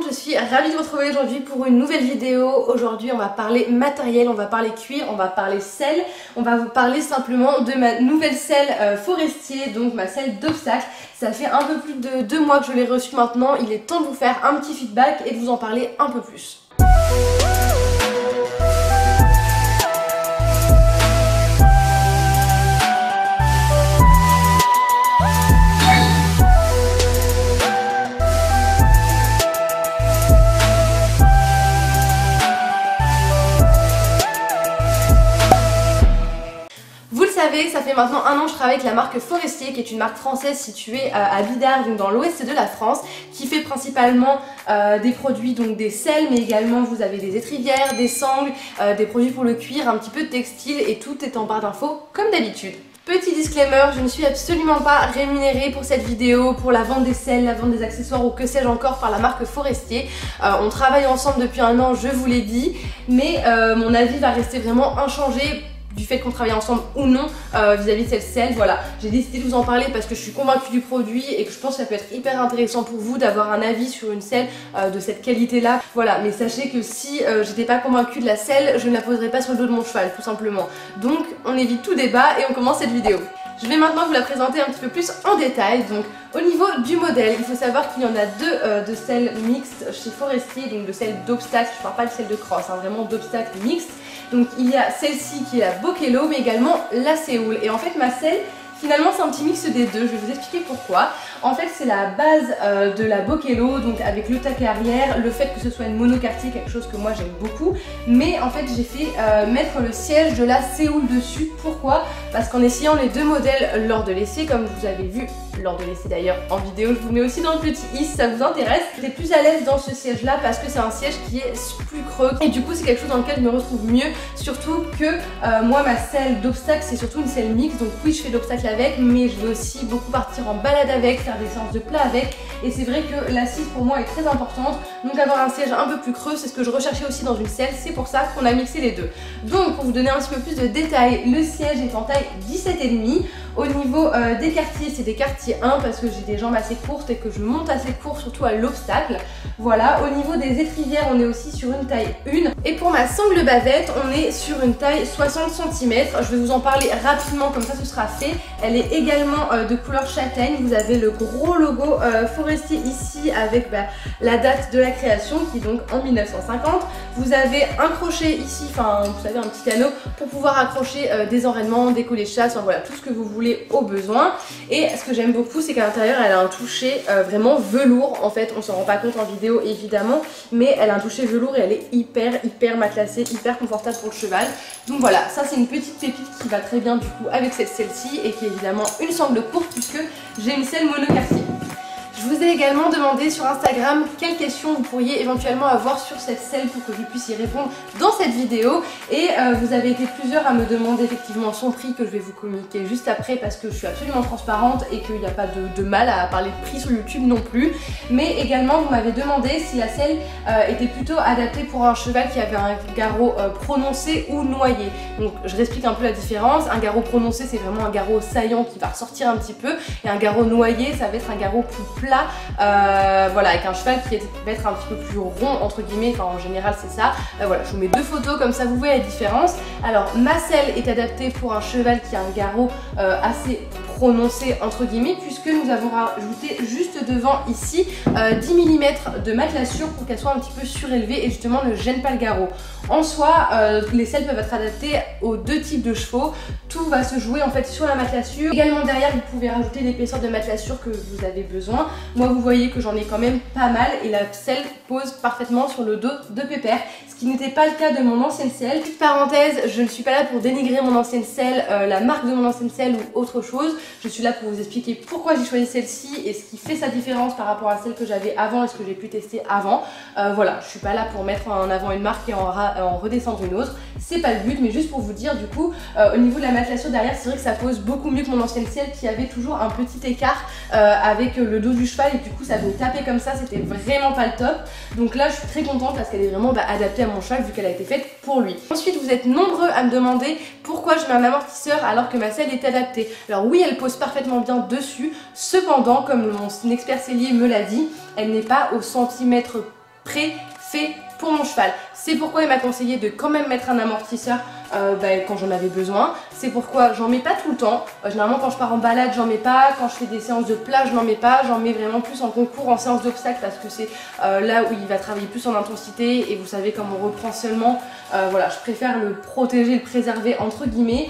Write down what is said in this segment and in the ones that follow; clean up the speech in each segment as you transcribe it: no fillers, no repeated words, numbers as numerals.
je suis ravie de vous retrouver aujourd'hui pour une nouvelle vidéo. Aujourd'hui on va parler matériel, on va parler cuir, on va parler selle, on va vous parler simplement de ma nouvelle selle Forestier, donc ma selle d'obstacle. Ça fait un peu plus de 2 mois que je l'ai reçue maintenant, il est temps de vous faire un petit feedback et de vous en parler un peu plus. Ça fait maintenant 1 an que je travaille avec la marque Forestier, qui est une marque française située à Bidart, donc dans l'ouest de la France, qui fait principalement des produits, donc des selles, mais également vous avez des étrivières, des sangles, des produits pour le cuir, un petit peu de textile, et tout est en barre d'infos comme d'habitude. Petit disclaimer, je ne suis absolument pas rémunérée pour cette vidéo, pour la vente des selles, la vente des accessoires ou que sais-je encore par la marque Forestier. On travaille ensemble depuis 1 an, je vous l'ai dit, mais mon avis va rester vraiment inchangé du fait qu'on travaille ensemble ou non vis-à-vis de cette selle. Voilà, j'ai décidé de vous en parler parce que je suis convaincue du produit et que je pense que ça peut être hyper intéressant pour vous d'avoir un avis sur une selle de cette qualité là. Voilà, mais sachez que si j'étais pas convaincue de la selle, je ne la poserais pas sur le dos de mon cheval tout simplement. Donc on évite tout débat et on commence cette vidéo. Je vais maintenant vous la présenter un petit peu plus en détail. Donc au niveau du modèle, il faut savoir qu'il y en a 2 de selles mixtes chez Forestier, donc de selles d'obstacle, je parle pas de selles de cross, hein, vraiment d'obstacle mixte. Donc il y a celle-ci qui est la Bochello, mais également la Séoul. Et en fait ma selle, finalement c'est un petit mix des deux, je vais vous expliquer pourquoi. En fait c'est la base de la Bochello, donc avec le taquet arrière, le fait que ce soit une monocartier, quelque chose que moi j'aime beaucoup. Mais en fait j'ai fait mettre le siège de la Séoul dessus. Pourquoi? Parce qu'en essayant les 2 modèles lors de l'essai, comme vous avez vu lors de l'essai d'ailleurs en vidéo, je vous mets aussi dans le petit i si ça vous intéresse. J'étais plus à l'aise dans ce siège là parce que c'est un siège qui est plus creux et du coup c'est quelque chose dans lequel je me retrouve mieux, surtout que moi ma selle d'obstacle c'est surtout une selle mixte, donc oui je fais de l'obstacle avec, mais je vais aussi beaucoup partir en balade avec, faire des séances de plat avec, et c'est vrai que l'assise pour moi est très importante, donc avoir un siège un peu plus creux c'est ce que je recherchais aussi dans une selle, c'est pour ça qu'on a mixé les 2. Donc pour vous donner un petit peu plus de détails, le siège est en taille 17,5. Au niveau des quartiers, c'est des quartiers 1 parce que j'ai des jambes assez courtes et que je monte assez court, surtout à l'obstacle. Voilà, au niveau des étrivières, on est aussi sur une taille 1. Et pour ma sangle bavette, on est sur une taille 60 cm. Je vais vous en parler rapidement, comme ça ce sera fait. Elle est également de couleur châtaigne. Vous avez le gros logo Forestier ici avec la date de la création qui est donc en 1950. Vous avez un crochet ici, enfin vous savez un petit anneau pour pouvoir accrocher des enraînements, des collets de chasse, enfin voilà, tout ce que vous voulez au besoin. Et ce que j'aime beaucoup c'est qu'à l'intérieur elle a un toucher vraiment velours. En fait on s'en rend pas compte en vidéo évidemment, mais elle a un toucher velours et elle est hyper matelassée, hyper confortable pour le cheval. Donc voilà, ça c'est une petite pépite qui va très bien du coup avec cette selle-ci et qui est évidemment une sangle courte puisque j'ai une selle monocartier. Je vous ai également demandé sur Instagram quelles questions vous pourriez éventuellement avoir sur cette selle pour que je puisse y répondre dans cette vidéo. Et vous avez été plusieurs à me demander effectivement son prix que je vais vous communiquer juste après parce que je suis absolument transparente et qu'il n'y a pas de mal à parler de prix sur YouTube non plus. Mais également vous m'avez demandé si la selle était plutôt adaptée pour un cheval qui avait un garrot prononcé ou noyé. Donc je réexplique un peu la différence. Un garrot prononcé c'est vraiment un garrot saillant qui va ressortir un petit peu, et un garrot noyé ça va être un garrot plus plat. Voilà, avec un cheval qui va être un petit peu plus rond entre guillemets, enfin en général c'est ça. Voilà, je vous mets 2 photos comme ça vous voyez la différence. Alors ma selle est adaptée pour un cheval qui a un garrot assez prononcé entre guillemets, puisque nous avons rajouté juste devant ici 10 mm de matelassure pour qu'elle soit un petit peu surélevée et justement ne gêne pas le garrot. En soi, les selles peuvent être adaptées aux 2 types de chevaux. Tout va se jouer en fait sur la matelassure. Également derrière, vous pouvez rajouter l'épaisseur de matelassure que vous avez besoin. Moi, vous voyez que j'en ai quand même pas mal et la selle pose parfaitement sur le dos de Pépère, ce qui n'était pas le cas de mon ancienne selle. Petite parenthèse, je ne suis pas là pour dénigrer mon ancienne selle, la marque de mon ancienne selle ou autre chose. Je suis là pour vous expliquer pourquoi j'ai choisi celle-ci et ce qui fait sa différence par rapport à celle que j'avais avant et ce que j'ai pu tester avant. Voilà, je suis pas là pour mettre en avant une marque et en redescendre une autre. C'est pas le but, mais juste pour vous dire du coup, au niveau de la matelassure derrière, c'est vrai que ça pose beaucoup mieux que mon ancienne selle qui avait toujours un petit écart avec le dos du cheval et du coup ça venait taper comme ça, c'était vraiment pas le top. Donc là je suis très contente parce qu'elle est vraiment adaptée à mon cheval vu qu'elle a été faite pour lui. Ensuite vous êtes nombreux à me demander pourquoi je mets un amortisseur alors que ma selle est adaptée. Alors oui, elle pose parfaitement bien dessus, cependant comme mon expert sellier me l'a dit, elle n'est pas au centimètre fait pour mon cheval. C'est pourquoi il m'a conseillé de quand même mettre un amortisseur quand j'en avais besoin. C'est pourquoi j'en mets pas tout le temps. Généralement quand je pars en balade j'en mets pas, quand je fais des séances de plage j'en mets pas, j'en mets vraiment plus en concours, en séance d'obstacles parce que c'est là où il va travailler plus en intensité et vous savez comme on reprend seulement, voilà, je préfère le protéger, le préserver entre guillemets.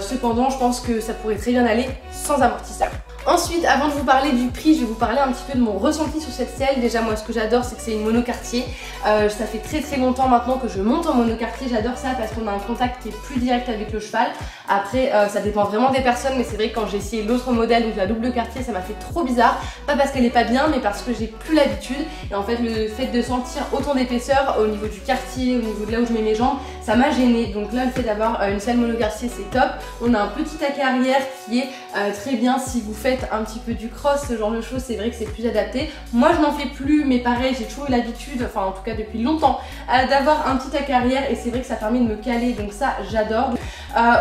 Cependant je pense que ça pourrait très bien aller sans amortisseur. Ensuite, avant de vous parler du prix, je vais vous parler un petit peu de mon ressenti sur cette selle. Déjà moi ce que j'adore c'est que c'est une monocartier. Ça fait très longtemps maintenant que je monte en monocartier, j'adore ça parce qu'on a un contact qui est plus direct avec le cheval. Après ça dépend vraiment des personnes, mais c'est vrai que quand j'ai essayé l'autre modèle, donc la double quartier, ça m'a fait trop bizarre. Pas parce qu'elle est pas bien, mais parce que j'ai plus l'habitude. Et en fait le fait de sentir autant d'épaisseur au niveau du quartier, au niveau de là où je mets mes jambes, ça m'a gênée. Donc là le fait d'avoir une selle monocartier c'est top. On a un petit taquet arrière qui est très bien si vous faites un petit peu du cross, ce genre de choses, c'est vrai que c'est plus adapté. Moi je n'en fais plus, mais pareil, j'ai toujours eu l'habitude, enfin en tout cas depuis longtemps, d'avoir un petit taquet arrière et c'est vrai que ça permet de me caler, donc ça j'adore.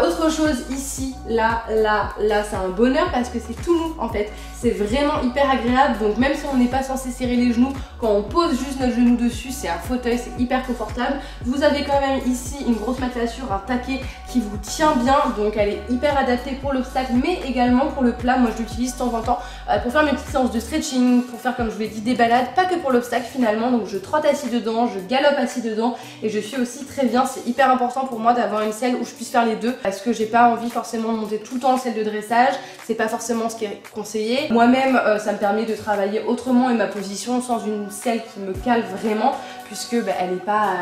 Autre chose ici, là c'est un bonheur parce que c'est tout mou en fait, c'est vraiment hyper agréable, donc même si on n'est pas censé serrer les genoux, quand on pose juste notre genou dessus, c'est un fauteuil, c'est hyper confortable. Vous avez quand même ici une grosse matelasure, un taquet qui vous tient bien, donc elle est hyper adaptée pour l'obstacle mais également pour le plat. Moi je l'utilise de temps en temps pour faire mes petites séances de stretching, pour faire comme je vous l'ai dit des balades, pas que pour l'obstacle finalement, donc je trotte assis dedans, je galope assis dedans et je suis aussi très bien. C'est hyper important pour moi d'avoir une selle où je puisse faire les deux parce que j'ai pas envie forcément de monter tout le temps en selle de dressage, c'est pas forcément ce qui est conseillé. Moi-même ça me permet de travailler autrement et ma position sans une selle qui me cale vraiment puisque elle n'est pas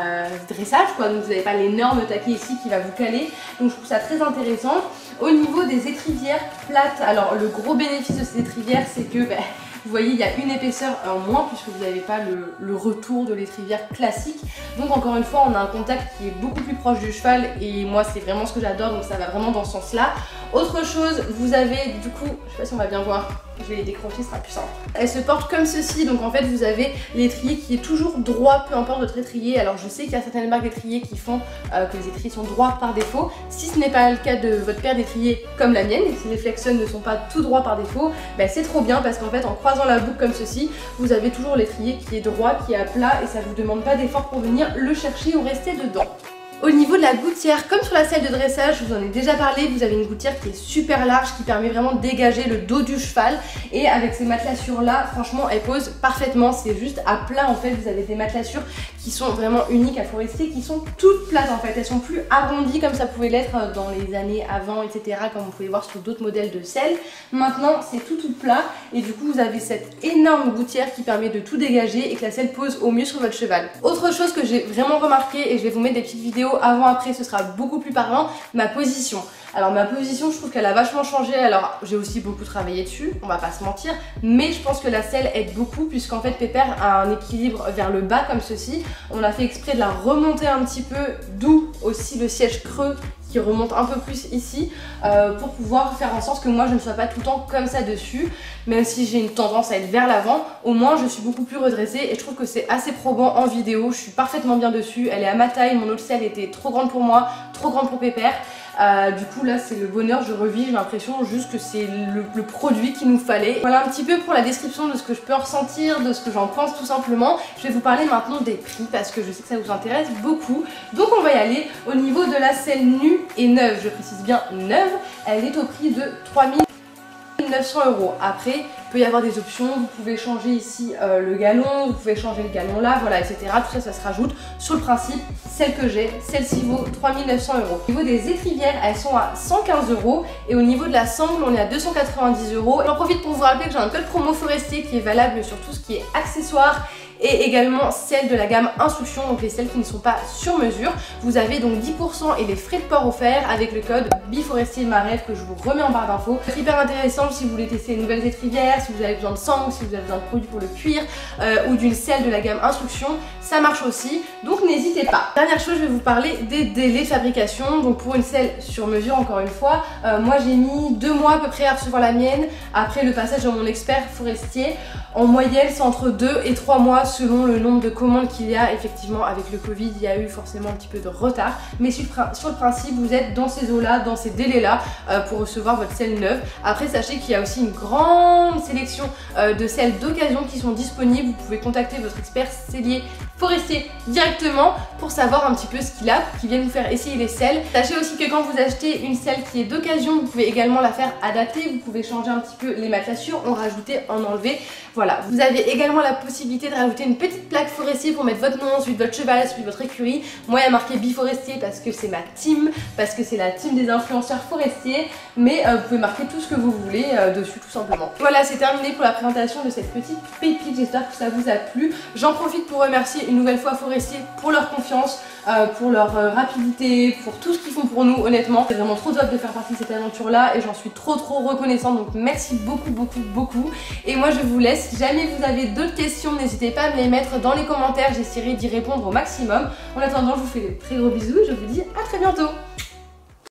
dressage quoi, donc vous n'avez pas l'énorme taquet ici qui va vous caler, donc je trouve ça très intéressant. Au niveau des étrivières plates, alors le gros bénéfice de ces étrivières c'est que vous voyez il y a une épaisseur en moins puisque vous n'avez pas le retour de l'étrivière classique, donc encore une fois on a un contact qui est beaucoup plus proche du cheval et moi c'est vraiment ce que j'adore, donc ça va vraiment dans ce sens là. Autre chose, vous avez du coup, je sais pas si on va bien voir, je vais les décrocher, ce sera plus simple. Elle se porte comme ceci, donc en fait vous avez l'étrier qui est toujours droit, peu importe votre étrier. Alors je sais qu'il y a certaines marques d'étriers qui font que les étriers sont droits par défaut. Si ce n'est pas le cas de votre paire d'étriers comme la mienne, et si les Flexon ne sont pas tout droits par défaut, c'est trop bien parce qu'en fait en croisant la boucle comme ceci, vous avez toujours l'étrier qui est droit, qui est à plat et ça vous demande pas d'effort pour venir le chercher ou rester dedans. Au niveau de la gouttière, comme sur la selle de dressage, je vous en ai déjà parlé, vous avez une gouttière qui est super large, qui permet vraiment de dégager le dos du cheval. Et avec ces matelassures là, franchement, elle pose parfaitement, c'est juste à plat en fait. Vous avez des matelassures qui sont vraiment uniques à Forestier, qui sont toutes plates en fait. Elles sont plus arrondies comme ça pouvait l'être dans les années avant, etc. Comme vous pouvez voir sur d'autres modèles de selle. Maintenant, c'est tout plat et du coup, vous avez cette énorme gouttière qui permet de tout dégager et que la selle pose au mieux sur votre cheval. Autre chose que j'ai vraiment remarqué, et je vais vous mettre des petites vidéos avant-après, ce sera beaucoup plus parlant, ma position. Alors ma position, je trouve qu'elle a vachement changé. Alors j'ai aussi beaucoup travaillé dessus, on va pas se mentir, mais je pense que la selle aide beaucoup puisqu'en fait Pépère a un équilibre vers le bas comme ceci. On a fait exprès de la remonter un petit peu, d'où aussi le siège creux qui remonte un peu plus ici pour pouvoir faire en sorte que moi je ne sois pas tout le temps comme ça dessus, même si j'ai une tendance à être vers l'avant, au moins je suis beaucoup plus redressée et je trouve que c'est assez probant en vidéo. Je suis parfaitement bien dessus, elle est à ma taille, mon autre selle était trop grande pour moi, trop grande pour Pépère. Du coup là c'est le bonheur, je revis, j'ai l'impression juste que c'est le produit qu'il nous fallait. Voilà un petit peu pour la description de ce que je peux ressentir, de ce que j'en pense tout simplement. Je vais vous parler maintenant des prix parce que je sais que ça vous intéresse beaucoup. Donc on va y aller. Au niveau de la selle nue et neuve, je précise bien neuve, elle est au prix de 3900 €. Après, il peut y avoir des options, vous pouvez changer ici le galon, vous pouvez changer le galon là, voilà, etc. Tout ça, ça se rajoute. Sur le principe, celle que j'ai, celle-ci vaut 3900 €. Au niveau des étrivières, elles sont à 115 € et au niveau de la sangle, on est à 290 €. J'en profite pour vous rappeler que j'ai un code promo Forestier qui est valable sur tout ce qui est accessoires et également celle de la gamme Instruction, donc les selles qui ne sont pas sur mesure. Vous avez donc 10% et les frais de port offerts avec le code BIFORESTIER MAREF que je vous remets en barre d'infos. C'est hyper intéressant si vous voulez tester les nouvelles étrivières, si vous avez besoin de sangle, si vous avez besoin de produits pour le cuir ou d'une selle de la gamme Instruction, ça marche aussi, donc n'hésitez pas. Dernière chose, je vais vous parler des délais de fabrication. Donc pour une selle sur mesure, encore une fois, moi j'ai mis 2 mois à peu près à recevoir la mienne après le passage de mon expert forestier. En moyenne, c'est entre 2 et 3 mois selon le nombre de commandes qu'il y a. Effectivement, avec le Covid, il y a eu forcément un petit peu de retard. Mais sur le principe, vous êtes dans ces eaux-là, dans ces délais-là pour recevoir votre selle neuve. Après, sachez qu'il y a aussi une grande sélection de sels d'occasion qui sont disponibles. Vous pouvez contacter votre expert sellier forestier directement pour savoir un petit peu ce qu'il a, pour qu'il vienne vous faire essayer les sels. Sachez aussi que quand vous achetez une selle qui est d'occasion, vous pouvez également la faire adapter, vous pouvez changer un petit peu les matelassures, en rajouter, en enlever. Voilà, vous avez également la possibilité de rajouter une petite plaque forestier pour mettre votre nom, celui de votre cheval, celui de votre écurie. Moi, il y a marqué Biforestier parce que c'est ma team, parce que c'est la team des influenceurs forestiers, mais vous pouvez marquer tout ce que vous voulez dessus tout simplement. Voilà, c'est terminé pour la présentation de cette petite pépite, j'espère que ça vous a plu. J'en profite pour remercier une nouvelle fois Forestier pour leur confiance, pour leur rapidité, pour tout ce qu'ils font pour nous. Honnêtement, c'est vraiment trop top de faire partie de cette aventure là et j'en suis trop reconnaissante, donc merci beaucoup. Et moi je vous laisse, si jamais vous avez d'autres questions, n'hésitez pas à me les mettre dans les commentaires, j'essaierai d'y répondre au maximum. En attendant, je vous fais de très gros bisous et je vous dis à très bientôt.